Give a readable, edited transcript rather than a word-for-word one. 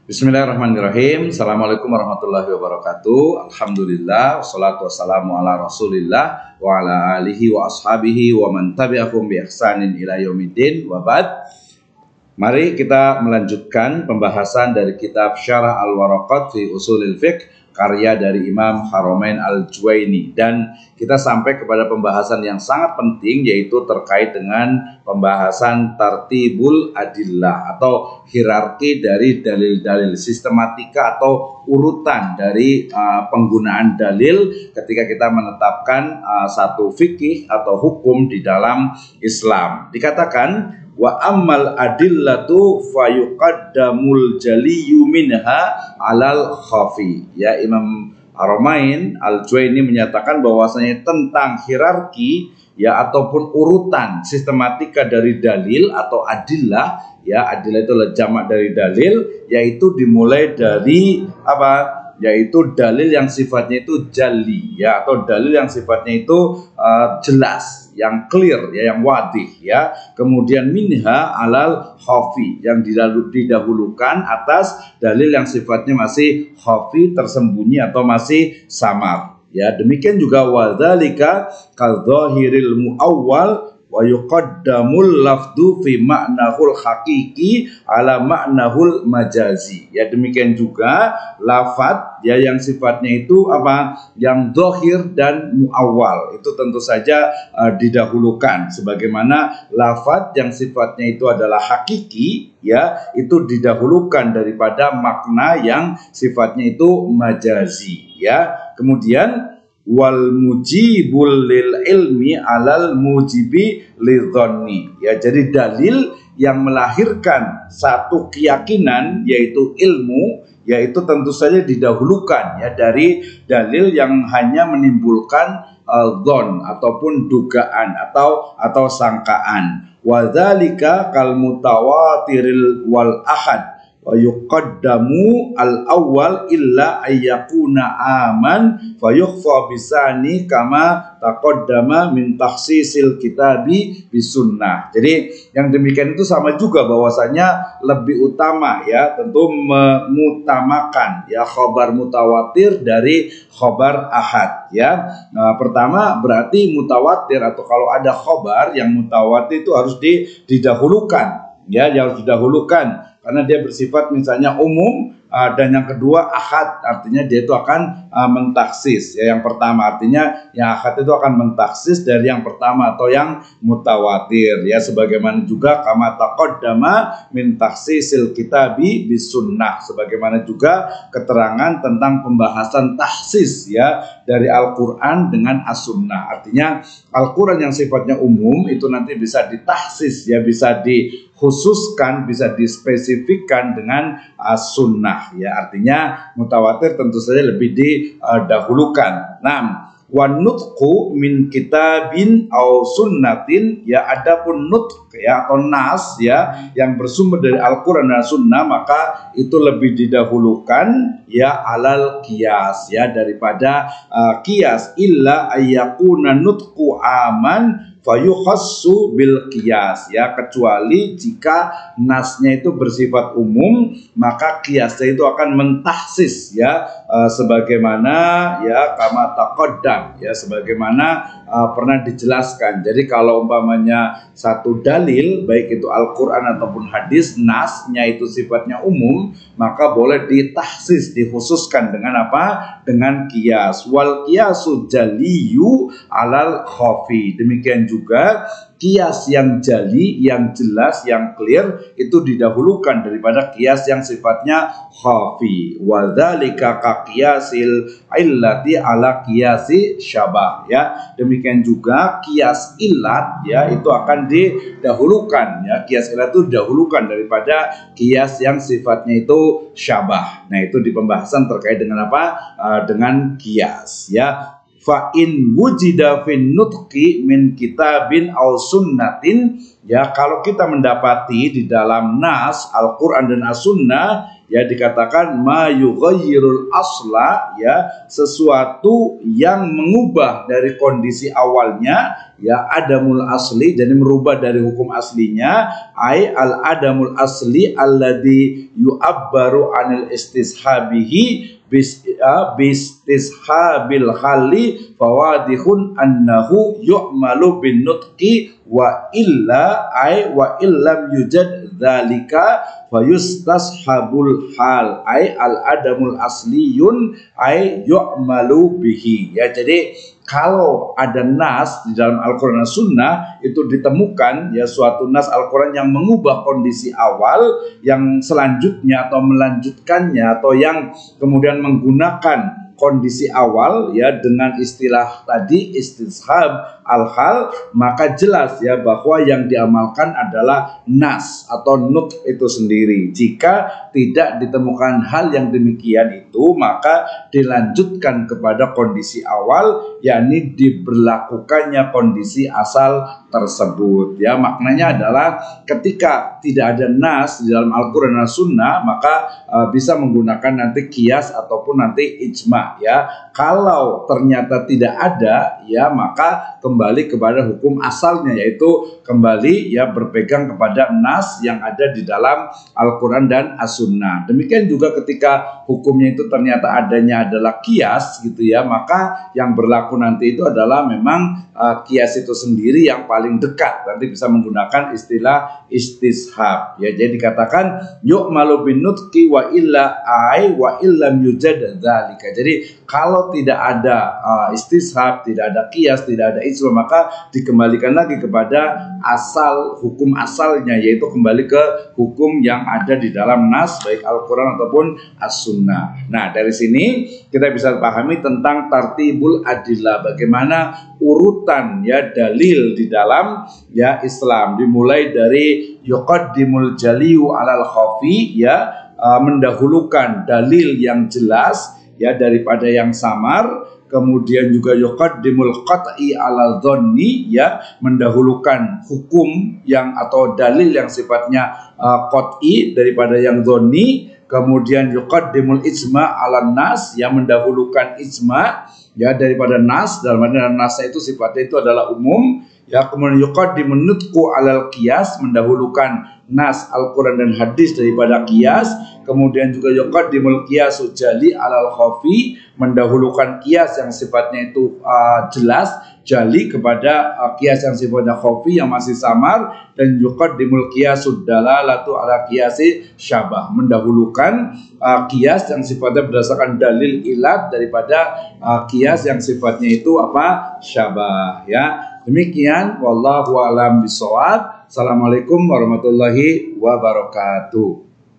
Bismillahirrahmanirrahim. Assalamualaikum warahmatullahi wabarakatuh. Alhamdulillah, wassalatu wassalamu ala rasulillah wa ala alihi wa ashabihi wa man tabi'ahum bi ihsanin ila yaumiddin wa ba'd. Mari kita melanjutkan pembahasan dari kitab Syarah Al-Waraqat fi Ushulil Fiqh karya dari Imam Haramain Al-Juwaini, dan kita sampai kepada pembahasan yang sangat penting, yaitu terkait dengan pembahasan tartibul adillah atau hierarki dari dalil-dalil, sistematika atau urutan dari penggunaan dalil ketika kita menetapkan satu fikih atau hukum di dalam Islam. Dikatakan wa ammal adillatu fayuqaddamul jaliyu minha alal khafi. Ya, Imam Haramain Al-Juwaini menyatakan bahwasanya tentang hierarki ya ataupun urutan sistematika dari dalil atau adillah, ya adillah itu adalah jamak dari dalil, yaitu dimulai dari apa? Yaitu dalil yang sifatnya itu jali, ya, atau dalil yang sifatnya itu jelas, yang clear, ya, yang wadih, ya. Kemudian minha alal khafi, yang didahulukan atas dalil yang sifatnya masih khafi, tersembunyi atau masih samar. Ya, demikian juga wadzalika kadzahiril muawwal wa yuqaddamul lafdu fi ma'nahul haqiqi ala ma'nahul majazi. Ya, demikian juga lafad ya yang sifatnya itu apa? Yang zahir dan muawwal itu tentu saja didahulukan, sebagaimana lafad yang sifatnya itu adalah hakiki ya itu didahulukan daripada makna yang sifatnya itu majazi ya. Kemudian wal mujibul lil ilmi alal mujibi lidhonni, ya, jadi dalil yang melahirkan satu keyakinan yaitu ilmu, yaitu tentu saja didahulukan ya dari dalil yang hanya menimbulkan dhon ataupun dugaan atau sangkaan. Wadzalika kal mutawatiril wal ahad wa yuqaddamu al-awwal illa ayyakuna aman fayukhfa bisani kama taqaddama min takhsisil kitabi bisunnah. Jadi yang demikian itu sama juga bahwasanya lebih utama ya tentu mengutamakan ya khabar mutawatir dari khabar ahad ya. Nah, pertama berarti mutawatir atau kalau ada khabar yang mutawatir itu harus didahulukan ya, harus didahulukan karena dia bersifat misalnya umum, dan yang kedua ahad, artinya dia itu akan mentaksis ya. Yang pertama artinya yang ahad itu akan mentaksis dari yang pertama atau yang mutawatir ya, sebagaimana juga kama taqaddama min takhsisil kitabi bisunnah, sebagaimana juga keterangan tentang pembahasan tahsis ya dari Al-Qur'an dengan As-Sunnah. Artinya Al-Qur'an yang sifatnya umum itu nanti bisa ditahsis ya, bisa dikhususkan, bisa dispesifikkan dengan As-Sunnah ya, artinya mutawatir tentu saja lebih didahulukan. Nah, wan nutqu min kitabin au sunnatin, ya adapun nutq ya atau nas ya yang bersumber dari Al-Qur'an dan Sunnah, maka itu lebih didahulukan ya alal qiyas ya daripada qiyas, illa ayyakuna nutqu aman fayukhassu bil qiyas ya, kecuali jika nasnya itu bersifat umum maka qiyasnya itu akan mentahsis ya, sebagaimana ya kama taqaddam ya, sebagaimana pernah dijelaskan. Jadi kalau umpamanya satu dalil baik itu Al-Qur'an ataupun hadis, nasnya itu sifatnya umum, maka boleh ditahsis, dikhususkan dengan apa? Dengan qiyas. Wal qiyasu jaliyu alal khafi. Demikian juga qiyas yang jali, yang jelas, yang clear itu didahulukan daripada qiyas yang sifatnya khafi. Wa dzalika ka qiyasil illati ala qiyasi syabah ya. Demikian juga qiyas illat ya itu akan didahulukan ya. Qiyas illat itu didahulukan daripada qiyas yang sifatnya itu syabah. Nah, itu di pembahasan terkait dengan apa? Dengan qiyas ya. Fa in wujida fin nutqi min kitabin aw sunnatin, ya kalau kita mendapati di dalam nas Al-Qur'an dan As-Sunnah ya dikatakan ma yughayyirul asla, ya sesuatu yang mengubah dari kondisi awalnya, ya adamul asli, jadi merubah dari hukum aslinya, ai al adamul asli alladhi yu'abbaru anil istishabihi bistishabil hali fawadihun annahu yu'malu bin nutqi wa illa ay wa illam yujad dzalika fayustashabul hal ay al adamul asliyun ay yu'malu bihi. Ya, jadi kalau ada nas di dalam Al-Quran dan Sunnah itu ditemukan ya suatu nas Al-Quran yang mengubah kondisi awal, yang selanjutnya atau melanjutkannya atau yang kemudian menggunakan kondisi awal ya dengan istilah tadi istishab al-hal, maka jelas ya bahwa yang diamalkan adalah nas atau nut itu sendiri. Jika tidak ditemukan hal yang demikian itu, maka dilanjutkan kepada kondisi awal, yakni diberlakukannya kondisi asal tersebut. Ya, maknanya adalah ketika tidak ada nas di dalam Al-Quran dan Sunnah, maka bisa menggunakan nanti kias ataupun nanti ijma. Ya, kalau ternyata tidak ada, ya maka kembali kepada hukum asalnya, yaitu kembali ya berpegang kepada nas yang ada di dalam Al-Quran dan As-Sunnah. Demikian juga ketika hukumnya itu ternyata adanya adalah kias gitu ya, maka yang berlaku nanti itu adalah memang kias itu sendiri yang paling dekat, nanti bisa menggunakan istilah istishab. Ya, jadi dikatakan yu'malu bin nutqi wa illa ai wa illam yujad dzalika. Jadi kalau tidak ada istishab, tidak ada kias, tidak ada ijma, maka dikembalikan lagi kepada asal hukum asalnya, yaitu kembali ke hukum yang ada di dalam nas baik Al-Quran ataupun As-Sunnah. Nah, dari sini kita bisa pahami tentang tartibul adillah, bagaimana urutan ya dalil di dalam ya Islam, dimulai dari yuqaddimul jaliyu alal khafi, ya mendahulukan dalil yang jelas ya daripada yang samar. Kemudian juga yuqaddimul qat'i alal dhanni, ya mendahulukan hukum yang atau dalil yang sifatnya qat'i daripada yang dhanni. Kemudian yuqaddimul ijma' alan nas, yang mendahulukan ijma' ya daripada nas, dalam artian nas itu sifatnya itu adalah umum. Ya, kemudian yuqaddimun nutqu alal qiyas, mendahulukan nas Al-Quran dan hadis daripada qiyas. Kemudian juga yuqaddimul qiyasu jali alal khafi, mendahulukan qiyas yang sifatnya itu jelas, jali kepada qiyas yang sifatnya khafi yang masih samar. Dan yuqaddimul qiyasud dalalatu ala qiyasi syabah, mendahulukan qiyas yang sifatnya berdasarkan dalil ilat daripada qiyas yang sifatnya itu apa? Syabah. Ya, demikian wallahu a'lam bishawab. Assalamualaikum warahmatullahi wabarakatuh.